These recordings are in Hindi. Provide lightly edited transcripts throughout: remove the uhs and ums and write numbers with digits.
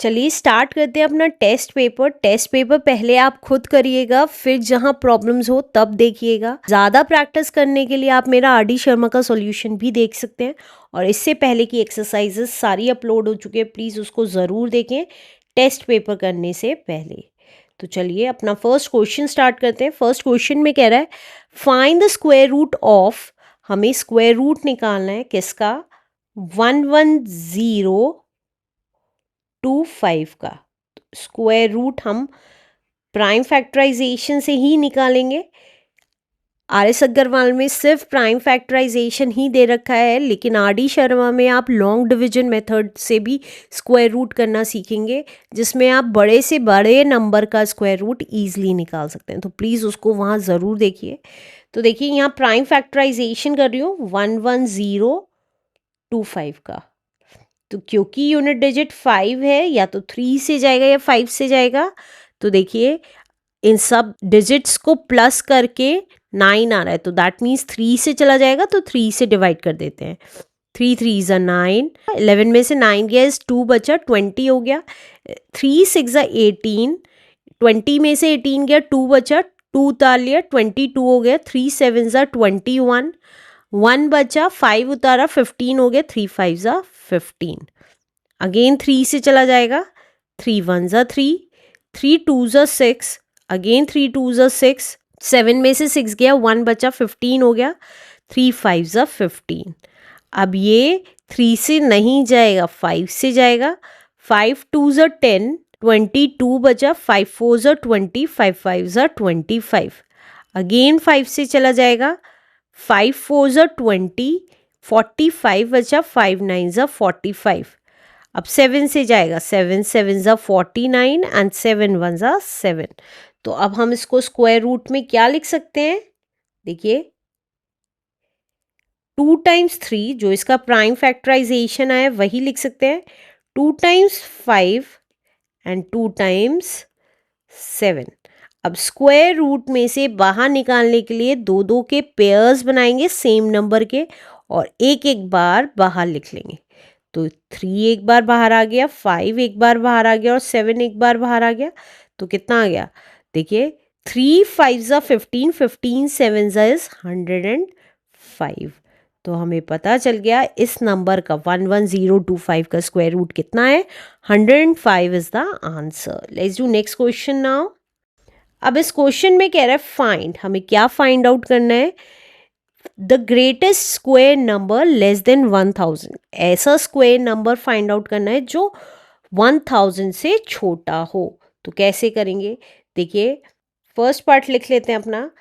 चलिए स्टार्ट करते हैं अपना टेस्ट पेपर। टेस्ट पेपर पहले आप खुद करिएगा, फिर जहां प्रॉब्लम्स हो तब देखिएगा। ज़्यादा प्रैक्टिस करने के लिए आप मेरा आर.डी. शर्मा का सॉल्यूशन भी देख सकते हैं और इससे पहले की एक्सरसाइजेस सारी अपलोड हो चुकी है, प्लीज़ उसको ज़रूर देखें टेस्ट पेपर करने से पहले। तो चलिए अपना फर्स्ट क्वेश्चन स्टार्ट करते हैं। फर्स्ट क्वेश्चन में कह रहा है find the square root of, हमें स्क्वायर रूट निकालना है किसका, 11025 का। स्क्वायर रूट हम प्राइम फैक्टराइजेशन से ही निकालेंगे। आर.एस. अग्रवाल में सिर्फ प्राइम फैक्टराइजेशन ही दे रखा है, लेकिन आर.डी. शर्मा में आप लॉन्ग डिवीजन मेथड से भी स्क्वायर रूट करना सीखेंगे, जिसमें आप बड़े से बड़े नंबर का स्क्वायर रूट ईजिली निकाल सकते हैं। तो प्लीज़ उसको वहाँ ज़रूर देखिए। तो देखिए यहाँ प्राइम फैक्टराइजेशन कर रही हूँ 11025 का। तो क्योंकि यूनिट डिजिट 5 है, या तो 3 से जाएगा या 5 से जाएगा। तो देखिए इन सब डिजिट्स को प्लस करके 9 आ रहा है, तो दैट मीन्स 3 से चला जाएगा, तो 3 से डिवाइड कर देते हैं। 3 3 ज़ा 9, 11 में से 9 गया, 2 बचा, 20 हो गया। 3 6 ज़ा 18, 20 में से 18 गया, 2 बचा, 2 उतार लिया, 22 हो गया। 3 7 ज़ा 21, 1 बचा, 5 उतारा, 15 हो गया। 3 5 ज़ा 15, अगेन 3 से चला जाएगा। 3 1 ज़ा 3, 3 2 ज़ा 6, अगेन 3 2 ज़ा 6, 7 में से 6 गया, 1 बचा, 15 हो गया। 3 5 ज़ा 15, अब ये 3 से नहीं जाएगा, 5 से जाएगा। 5 2 ज़ा 10, 22 बचा, 5 4 ज़ा 20, 5 5 ज़ा 25, अगेन 5 से चला जाएगा। 5 4 ज़ा 20, 45 बचा, 5 9 ज़ा 45, अब 7 से जाएगा। 7 7 ज़ा 49 एंड 7 1 ज़ा 7। तो अब हम इसको स्क्वायर रूट में क्या लिख सकते हैं, देखिए 2 टाइम्स 3 जो इसका प्राइम फैक्टराइजेशन है वही लिख सकते हैं। 2 टाइम्स 5 एंड 2 टाइम्स 7। अब स्क्वायर रूट में से बाहर निकालने के लिए दो दो के पेयर्स बनाएंगे सेम नंबर के, और एक एक बार बाहर लिख लेंगे। तो 3 एक बार बाहर आ गया, 5 एक बार बाहर आ गया और 7 एक बार बाहर आ गया। तो कितना आ गया, देखिए 3 5 ज़ा 15, 15 7 ज़ा इज 105। तो हमें पता चल गया इस नंबर का 11025 का स्क्वायर रूट कितना है, 105 is the answer. Let's do next question now. अब इस क्वेश्चन में कह रहा है फाइंड, हमें क्या फाइंड आउट करना है, the greatest square number less than 1000। ऐसा स्क्वायर नंबर फाइंड आउट करना है जो 1000 से छोटा हो। तो कैसे करेंगे, देखिए फर्स्ट पार्ट लिख लेते हैं अपना।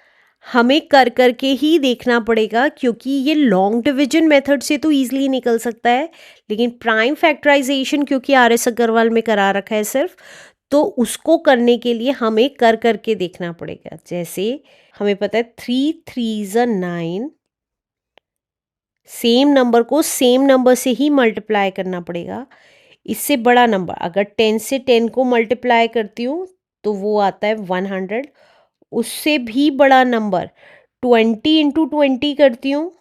हमें कर करके ही देखना पड़ेगा, क्योंकि ये लॉन्ग डिवीजन मेथड से तो ईजिली निकल सकता है, लेकिन प्राइम फैक्टराइजेशन क्योंकि आर.एस. अग्रवाल में करा रखा है सिर्फ, तो उसको करने के लिए हमें कर करके देखना पड़ेगा। जैसे हमें पता है 3 3 ज़ा 9, सेम नंबर को सेम नंबर से ही मल्टीप्लाई करना पड़ेगा। इससे बड़ा नंबर अगर 10 से 10 को मल्टीप्लाई करती हूँ तो वो आता है 100। उससे भी बड़ा नंबर 20 इंटू 20 करती हूँ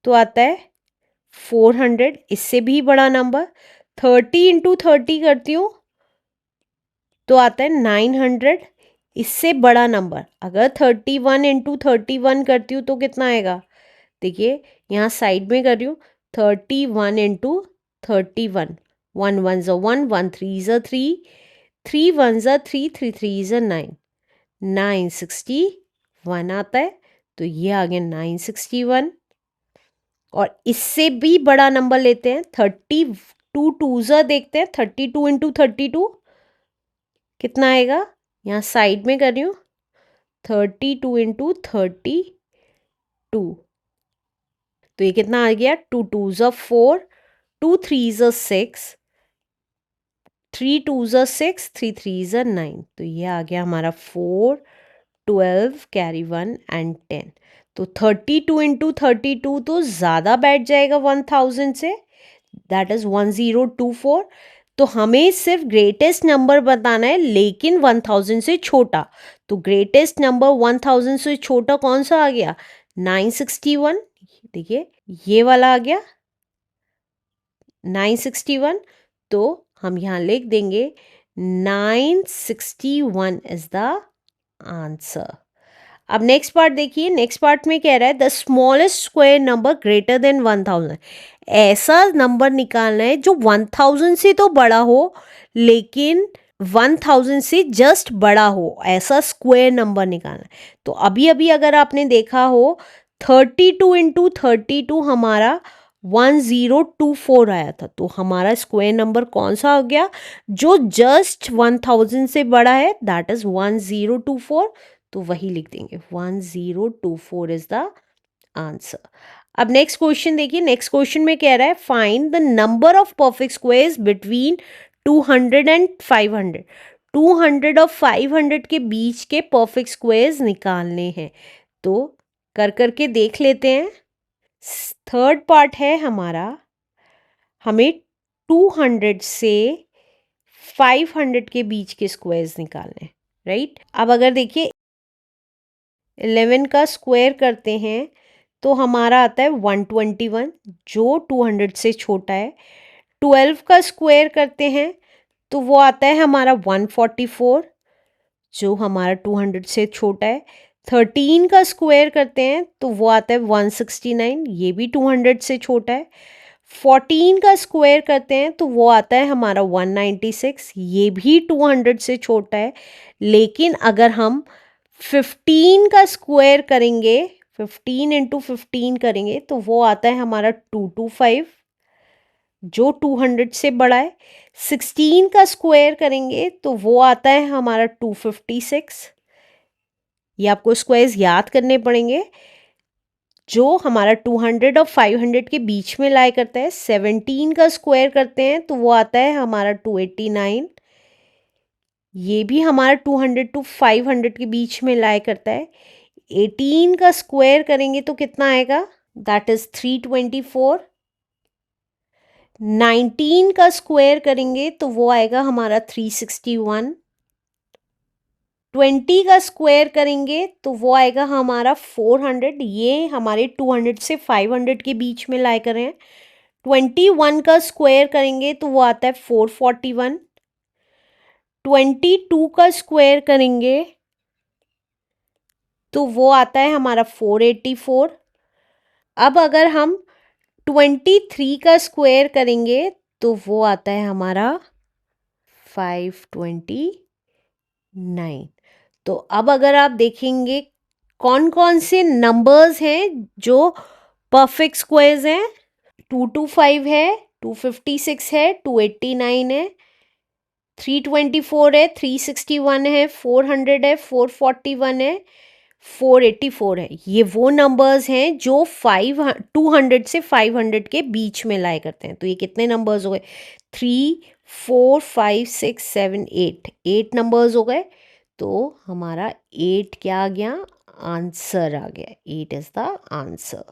तो आता है 400। इससे भी बड़ा नंबर 30 इंटू 30 करती हूँ तो आता है 900। इससे बड़ा नंबर अगर 31 इंटू 31 करती हूँ तो कितना आएगा, देखिए यहाँ साइड में कर रही हूँ 31 इंटू 31, 1 1 ज़ा 1, 1 3 ज़ा 3, 3 1 ज़ा 3, 3 3 ज़ा 9, 961 आता है। तो ये आ गया 961। और इससे भी बड़ा नंबर लेते हैं 32 2 ज़ा देखते हैं 32 इंटू 32 कितना आएगा, यहाँ साइड में कर रही हूँ 32 इंटू 32, तो ये कितना आ गया 2 2 ज़ा 4, 2 3 ज़ा 6, 3 2 ज़ा 6, 3 3 ज़ा 9। तो ये आ गया हमारा 4 12 कैरी 1 एंड 10। तो 32 इंटू 32 तो ज़्यादा बैठ जाएगा 1000 से, दैट इज़ 1024। तो हमें सिर्फ ग्रेटेस्ट नंबर बताना है, लेकिन 1000 से छोटा। तो ग्रेटेस्ट नंबर 1000 से छोटा कौन सा आ गया, 961। देखिए ये वाला आ गया 961। तो हम यहाँ लिख देंगे 961 इज द आंसर। अब नेक्स्ट पार्ट देखिए, नेक्स्ट पार्ट में कह रहा है the smallest square number greater than 1000। ऐसा नंबर निकालना है जो 1000 से तो बड़ा हो लेकिन 1000 से जस्ट बड़ा हो, ऐसा स्क्वायर नंबर निकालना है। तो अभी अभी अगर आपने देखा हो 32 इंटू 32 हमारा 1024 आया था, तो हमारा स्क्वायर नंबर कौन सा हो गया जो जस्ट 1000 से बड़ा है, दैट इज 1024। तो वही लिख देंगे 1024 इज द आंसर। अब नेक्स्ट क्वेश्चन देखिए, नेक्स्ट क्वेश्चन में कह रहा है find the number of perfect squares between 200 and 500। 200 और 500 के बीच के परफेक्ट स्क्वायर्स निकालने हैं। तो कर करके देख लेते हैं। थर्ड पार्ट है हमारा, हमें 200 से 500 के बीच के स्क्वायर्स निकालने हैं, राइट। अब अगर देखिए 11 का स्क्वायर करते हैं तो हमारा आता है 121 जो 200 से छोटा है। 12 का स्क्वायर करते हैं तो वो आता है हमारा 144 जो हमारा 200 से छोटा है। 13 का स्क्वायर करते हैं तो वो आता है 169, ये भी 200 से छोटा है। 14 का स्क्वायर करते हैं तो वो आता है हमारा 196, ये भी 200 से छोटा है। लेकिन अगर हम 15 का स्क्वायर करेंगे, 15 इंटू 15 करेंगे तो वो आता है हमारा 225 जो 200 से बड़ा है। 16 का स्क्वायर करेंगे तो वो आता है हमारा 256। ये आपको स्क्वायर्स याद करने पड़ेंगे जो हमारा 200 और 500 के बीच में लाई करता है। 17 का स्क्वायर करते हैं तो वो आता है हमारा 289, ये भी हमारा 200 टू 500 के बीच में लाई करता है। 18 का स्क्वायर करेंगे तो कितना आएगा, दैट इज 324। 19 का स्क्वायर करेंगे तो वो आएगा हमारा 361। 20 का स्क्वायर करेंगे तो वो आएगा हमारा 400, ये हमारे 200 से 500 के बीच में लाई कर रहे हैं। 21 का स्क्वायर करेंगे तो वो आता है 441। 22 का स्क्वायर करेंगे तो वो आता है हमारा 484। अब अगर हम 23 का स्क्वायर करेंगे तो वो आता है हमारा 529। तो अब अगर आप देखेंगे कौन कौन से नंबर्स हैं जो परफेक्ट स्क्वायर्स हैं, 225 है, 256 है, 289 है, 324 है, 361 है, 400 है, 441 है, 484 है। ये वो नंबर्स हैं जो 200 से 500 के बीच में लाए करते हैं। तो ये कितने नंबर्स हो गए, 3 4 5 6 7 8, 8 नंबर्स हो गए। तो हमारा 8 क्या आ गया, आंसर आ गया, 8 is the answer.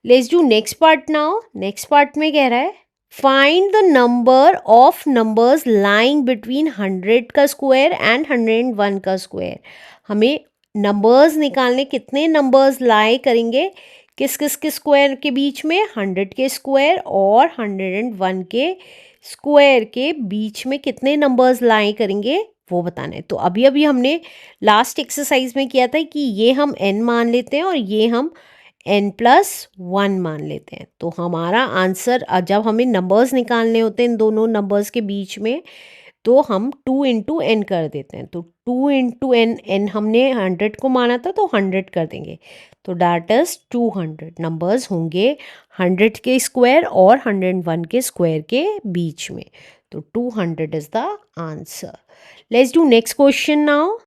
Let's do next part now. Next part में कह रहा है find the number of numbers lying between 100 का स्क्वायर एंड 101 का स्क्वायर। हमें नंबर्स निकालने, कितने नंबर्स लाई करेंगे किस किस के स्क्वायर के बीच में, 100 के स्क्वायर और 101 के स्क्वायर के बीच में कितने नंबर्स लाई करेंगे वो बताना है। तो अभी अभी हमने लास्ट एक्सरसाइज में किया था कि ये हम n मान लेते हैं और ये हम n+1 मान लेते हैं। तो हमारा आंसर जब हमें नंबर्स निकालने होते हैं इन दोनों नंबर्स के बीच में तो हम 2 इंटू एन कर देते हैं। तो 2 इंटू एन, एन हमने 100 को माना था तो 100 कर देंगे, तो डैट इज 200 नंबर्स होंगे 100 के स्क्वायर और 101 के स्क्वायर के बीच में। तो 200 is the answer. Let's do next question now.